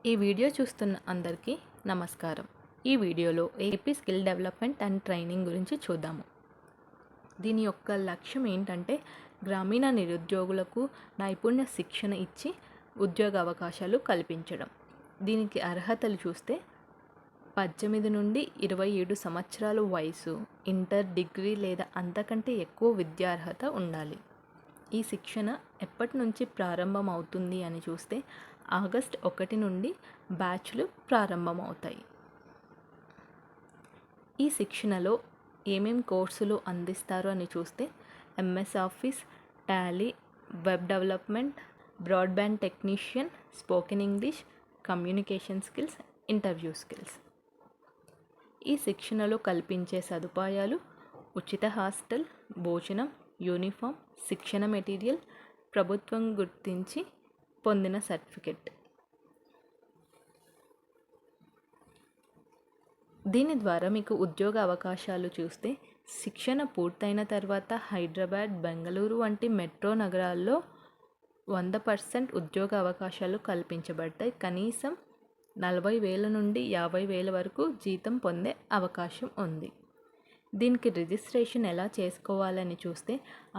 ఈ వీడియో చూస్తున్న అందరికీ నమస్కారం. ఈ వీడియోలో AP skill development and training గురించి చూద్దాము. దీని యొక్క లక్ష్యం ఏంటంటే గ్రామీణ నిరుద్యోగులకు నైపుణ్య శిక్షణ ఇచ్చి ఉద్యోగ అవకాశాలు కల్పించడం. దీనికి అర్హతలు చూస్తే 18 నుండి 27 సంవత్సరాల వయసు, ఇంటర్, డిగ్రీ లేదా అంతకంటే ఎక్కువ విద్యార్హత ఉండాలి. ఈ శిక్షణ ఎప్పటి నుంచి ప్రారంభమవుతుంది అని చూస్తే ఆగస్ట్ 1 నుండి బ్యాచ్లు ప్రారంభమవుతాయి. ఈ శిక్షణలో ఏమేం కోర్సులు అందిస్తారు అని చూస్తే MS office, Tally, web development, broadband technician, spoken English, communication skills, interview skills. ఈ శిక్షణలో కల్పించే సదుపాయాలు ఉచిత హాస్టల్, భోజనం, యూనిఫామ్, శిక్షణ మెటీరియల్, ప్రభుత్వం గుర్తించి పొందిన సర్టిఫికెట్. దీని ద్వారా మీకు ఉద్యోగ అవకాశాలు చూస్తే శిక్షణ పూర్తయిన తర్వాత హైదరాబాద్, బెంగళూరు వంటి మెట్రో నగరాల్లో 100% ఉద్యోగ అవకాశాలు కల్పించబడతాయి. కనీసం 40,000 నుండి 50,000 వరకు జీతం పొందే అవకాశం ఉంది. దీనికి రిజిస్ట్రేషన్ ఎలా చేసుకోవాలని చూస్తే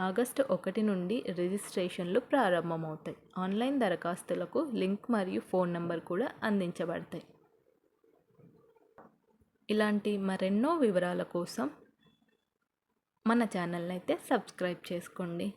ఆగస్టు 1 నుండి రిజిస్ట్రేషన్లు ప్రారంభమవుతాయి. ఆన్లైన్ దరఖాస్తులకు లింక్ మరియు ఫోన్ నంబర్ కూడా అందించబడతాయి. ఇలాంటి మరెన్నో వివరాల కోసం మన ఛానల్ని అయితే సబ్స్క్రైబ్ చేసుకోండి.